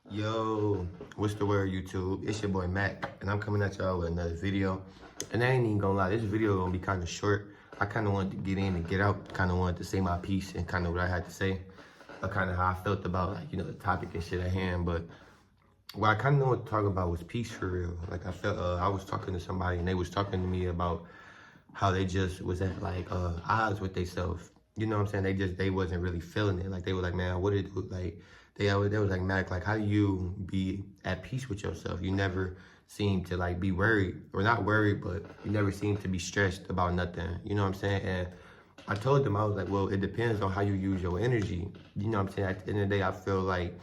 Yo, what's the word, YouTube? It's your boy Mac, and I'm coming at y'all with another video. And I ain't even gonna lie, this video gonna be kind of short. I kind of wanted to get in and get out, kind of wanted to say my piece and kind of what I had to say, kind of how I felt about, like, the topic and shit at hand. But what I kind of wanted to talk about was peace for real. Like, I felt, I was talking to somebody and they was talking to me about how they just was at, like, odds with themselves. You know what I'm saying? They wasn't really feeling it. Like, they were like, man, what it do? Like, they was like, Mac, like, how do you be at peace with yourself? You never seem to, like, be worried, or not worried, but you never seem to be stressed about nothing. You know what I'm saying? And I told them, I was like, well, it depends on how you use your energy. You know what I'm saying? At the end of the day, I feel like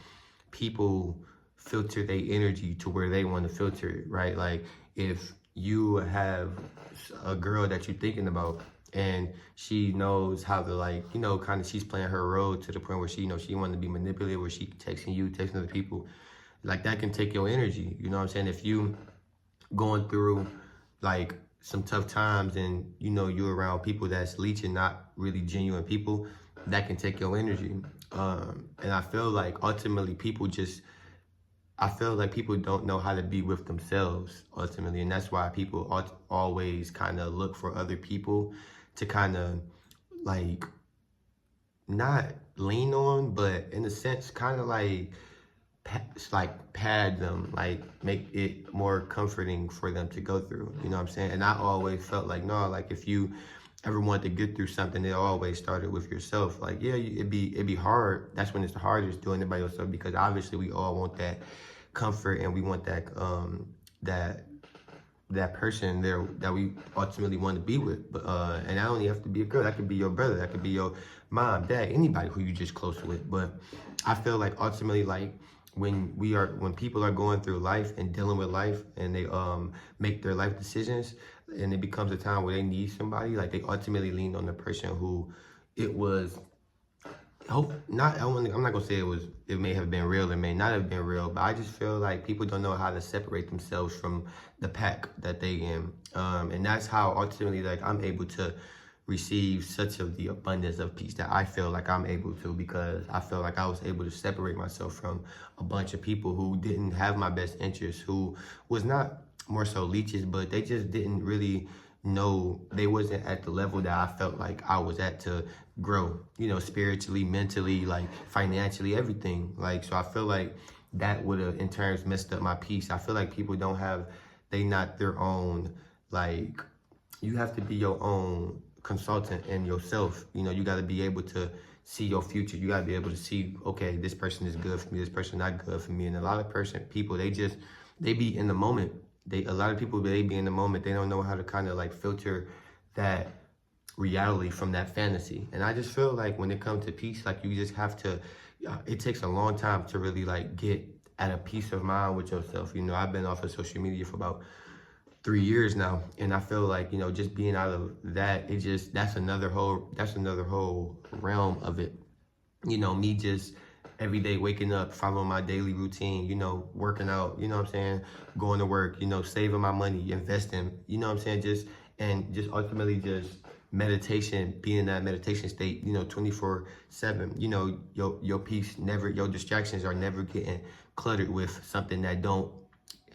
people filter their energy to where they want to filter it, right? Like, if you have a girl that you're thinking about and she knows how to, like, kind of, she's playing her role to the point where she, she wants to be manipulated, where she texting you, texting other people, like, that can take your energy. You know what I'm saying? If you going through, like, some tough times and, you're around people that's leeching, not really genuine people, that can take your energy. And I feel like ultimately I feel like people don't know how to be with themselves ultimately, and that's why people always kind of look for other people to kind of, like, not lean on, but in a sense kind of like pad them, like make it more comforting for them to go through. You know what I'm saying? And I always felt like, no, like, if you ever want to get through something, it always started with yourself. Like, yeah, it'd be hard. That's when it's the hardest, doing it by yourself, because obviously we all want that comfort and we want that that person there that we ultimately want to be with. But and that only have to be a girl. That could be your brother. That could be your mom, dad, anybody who you just close with. But I feel like ultimately, like, when people are going through life and dealing with life, and they make their life decisions, and it becomes a time where they need somebody, like, they ultimately lean on the person who it was. I'm not gonna say it may have been real, it may not have been real, but I just feel like people don't know how to separate themselves from the pack that they in. And that's how ultimately, like, I'm able to receive such of the abundance of peace that I feel like I'm able to, because I feel like I was able to separate myself from a bunch of people who didn't have my best interests, who was not more so leeches, but they just didn't really know, they wasn't at the level that I felt like I was at to grow, spiritually, mentally, like, financially, everything. Like, so I feel like that would have in turns messed up my peace. I feel like people they not their own, like, you have to be your own consultant and yourself. You got to be able to see your future. You got to be able to see, okay, this person is good for me, this person not good for me. And a lot of people, they be in the moment. A lot of people, they be in the moment. They don't know how to kind of, like, filter that reality from that fantasy. And I just feel like when it comes to peace, like, you just have to, it takes a long time to really, like, get at a peace of mind with yourself. I've been off of social media for about 3 years now, and I feel like, just being out of that, that's another whole realm of it. Me just every day waking up, following my daily routine, working out, what I'm saying, going to work, saving my money, investing, what I'm saying, just ultimately just meditation, being in that meditation state, 24/7. Your peace your distractions are never getting cluttered with something that don't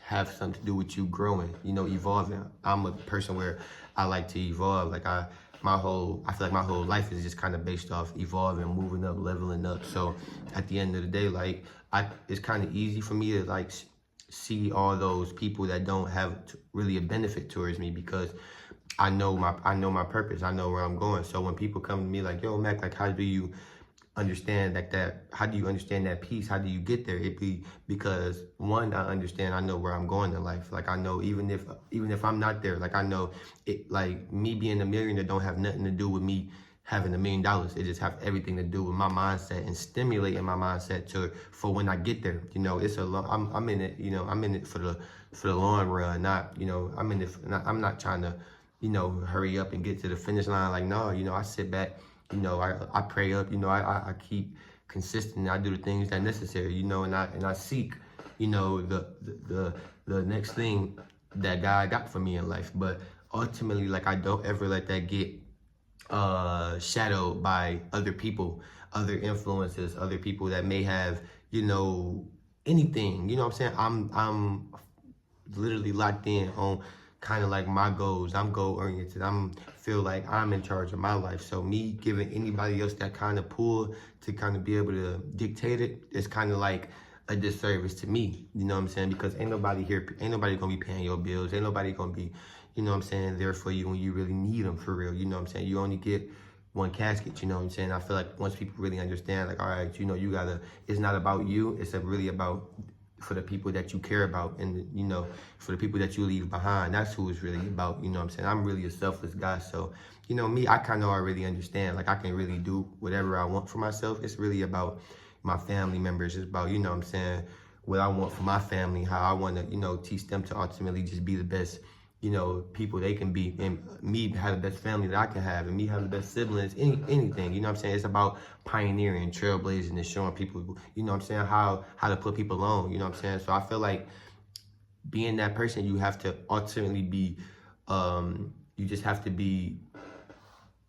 have something to do with you growing, evolving. I'm a person where I like to evolve. Like, I feel like my whole life is just kind of based off evolving, moving up, leveling up. So at the end of the day, like, it's kind of easy for me to, like, see all those people that don't have really a benefit towards me, because I know my purpose. I know where I'm going. So when people come to me like, yo, Mac, like, how do you understand how do you understand that peace? How do you get there? It be because, one, I know where I'm going in life. Like, I know even if I'm not there, like, I know it, like, me being a millionaire don't have nothing to do with me having $1 million. It just have everything to do with my mindset and stimulating my mindset for when I get there. It's I'm in it, I'm in it for the long run, not, I'm in it I'm not trying to, hurry up and get to the finish line. Like, no, I sit back, I pray up, I keep consistent. I do the things that are necessary, and I seek, the next thing that God got for me in life. But ultimately, like, I don't ever let that get shadowed by other people, other influences, other people that may have, anything. You know what I'm saying? I'm literally locked in on kind of like my goals. I'm goal oriented. I'm feel like I'm in charge of my life. So me giving anybody else that kind of pull to kind of be able to dictate it is kind of like a disservice to me. You know what I'm saying? Because ain't nobody here, ain't nobody gonna be paying your bills. Ain't nobody gonna be, you know what I'm saying, there for you when you really need them for real. You know what I'm saying? You only get one casket, you know what I'm saying? I feel like once people really understand, like, all right, you know, you gotta, it's not about you, it's really about for the people that you care about and, you know, for the people that you leave behind. That's who it's really about, you know what I'm saying? I'm really a selfless guy, so, you know, me, I kind of already understand, like, I can really do whatever I want for myself. It's really about my family members. It's about, you know what I'm saying, what I want for my family, how I want to, you know, teach them to ultimately just be the best, you know, people they can be, and me have the best family that I can have, and me have the best siblings, anything, you know what I'm saying? It's about pioneering, trailblazing, and showing people, you know what I'm saying, how to put people on, you know what I'm saying? So I feel like being that person, you have to ultimately be, you just have to be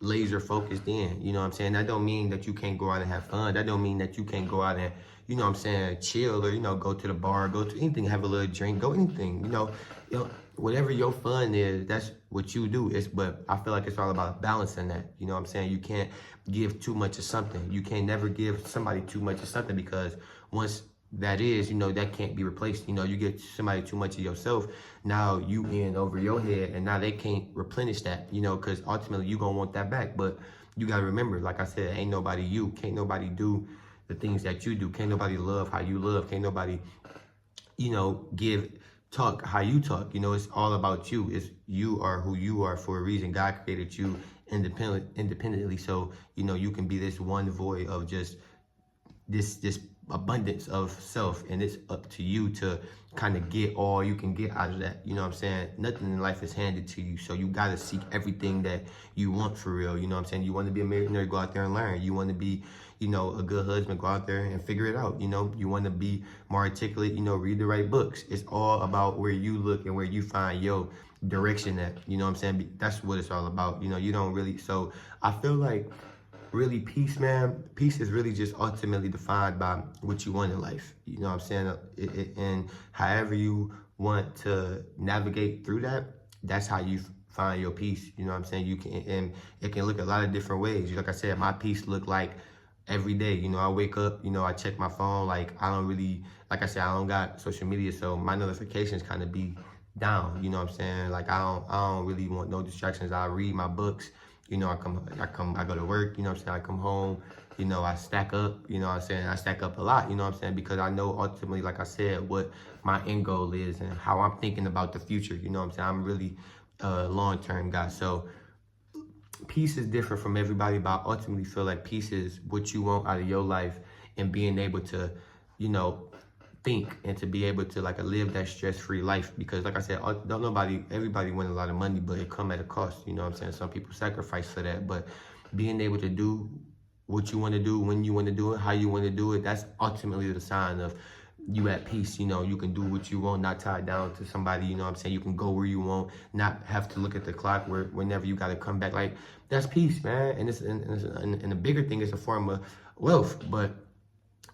laser focused in, you know what I'm saying? That don't mean that you can't go out and have fun. That don't mean that you can't go out and, you know what I'm saying, chill, or, you know, go to the bar, go to anything, have a little drink, go anything, you know, whatever your fun is, that's what you do. But I feel like it's all about balancing that, you know what I'm saying? You can't give too much of something. You can't never give somebody too much of something, because once that is, you know, that can't be replaced. You know, you get somebody too much of yourself, now you in over your head, and now they can't replenish that, you know, because ultimately you gonna want that back. But you gotta remember, like I said, ain't nobody you. Can't nobody do the things that you do. Can't nobody love how you love. Can't nobody, you know, talk how you talk. You know, it's all about you. It's you are who you are for a reason. God created you independently, so, you know, you can be this one void of just this abundance of self, and it's up to you to kind of get all you can get out of that. You know what I'm saying? Nothing in life is handed to you, so you got to seek everything that you want for real. You know what I'm saying? You want to be a millionaire, go out there and learn. You want to be, you know, a good husband, go out there and figure it out. You know, you want to be more articulate, you know, read the right books. It's all about where you look and where you find your direction at. You know what I'm saying? That's what it's all about. You know, you don't really, so I feel like really peace, man, peace is really just ultimately defined by what you want in life. You know what I'm saying? And however you want to navigate through that, that's how you find your peace. You know what I'm saying? You can, and it can look a lot of different ways. Like I said, my peace look like every day. You know, I wake up, you know, I check my phone. Like, I don't really, like I said, I don't got social media, so my notifications kind of be down. You know what I'm saying? Like, I don't really want no distractions. I read my books. You know, I go to work, you know what I'm saying? I come home, you know, I stack up, you know what I'm saying? I stack up a lot, you know what I'm saying? Because I know ultimately, like I said, what my end goal is and how I'm thinking about the future, you know what I'm saying? I'm really a long-term guy. So peace is different from everybody, but I ultimately feel like peace is what you want out of your life, and being able to, you know, think and to be able to like live that stress-free life. Because like I said, everybody win a lot of money, but it come at a cost. You know what I'm saying? Some people sacrifice for that, but being able to do what you want to do, when you want to do it, how you want to do it, that's ultimately the sign of you at peace. You know, you can do what you want, not tied down to somebody. You know what I'm saying? You can go where you want, not have to look at the clock whenever you got to come back. Like, that's peace, man. And and the bigger thing is a form of wealth. But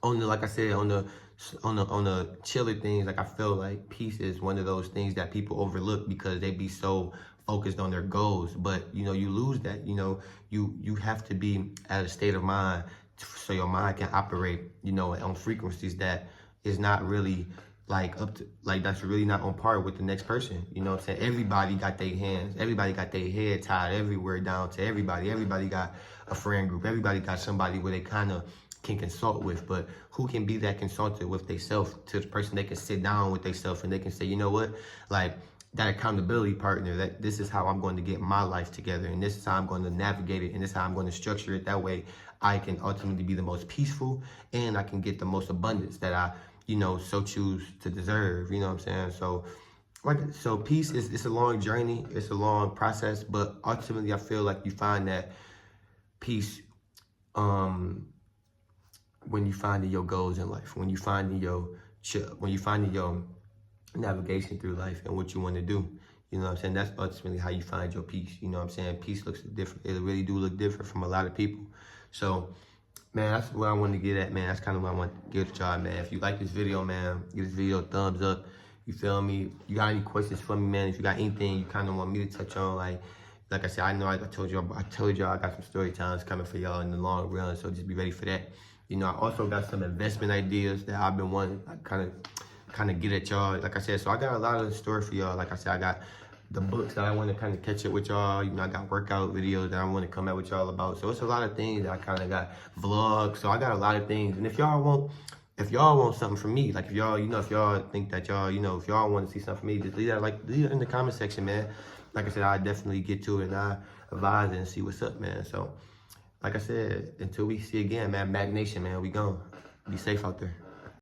on the, like I said, on the chiller things, like, I feel like peace is one of those things that people overlook because they be so focused on their goals. But, you know, you lose that. You know, you have to be at a state of mind so your mind can operate, you know, on frequencies that is not really like up to, like, that's really not on par with the next person. You know what I'm saying? Everybody got their hands, everybody got their head tied everywhere, down to everybody. Everybody got a friend group, everybody got somebody where they kind of can consult with. But who can be that consultant with themselves, to the person they can sit down with themselves and they can say, you know what, like, that accountability partner, that this is how I'm going to get my life together, and this is how I'm going to navigate it, and this is how I'm going to structure it. That way I can ultimately be the most peaceful, and I can get the most abundance that I, you know, so choose to deserve. You know what I'm saying? So, like, so peace is, it's a long journey, it's a long process, but ultimately I feel like you find that peace when you find your goals in life, when you find your navigation through life and what you want to do. You know what I'm saying? That's ultimately how you find your peace. You know what I'm saying? Peace looks different. It really do look different from a lot of people. So Man, that's what I wanted to get at, man. That's kind of what I want to give to y'all, man. If you like this video, man, give this video a thumbs up. You feel me? You got any questions for me, man? If you got anything you kind of want me to touch on, like I said, I know I told y'all I got some story times coming for y'all in the long run, so just be ready for that. You know, I also got some investment ideas that I've been wanting, like, kind of get at y'all. Like I said, so I got a lot of story for y'all. Like I said, I got the books that I want to kind of catch up with y'all. You know, I got workout videos that I want to come out with y'all about. So it's a lot of things that I kind of got vlogs. So I got a lot of things. And if y'all want something from me, like if y'all, you know, if y'all think that y'all, you know, if y'all want to see something from me, just leave it in the comment section, man. Like I said, I definitely get to it and I advise it and see what's up, man. So like I said, until we see again, man, Mac Nation, man, we gone. Be safe out there.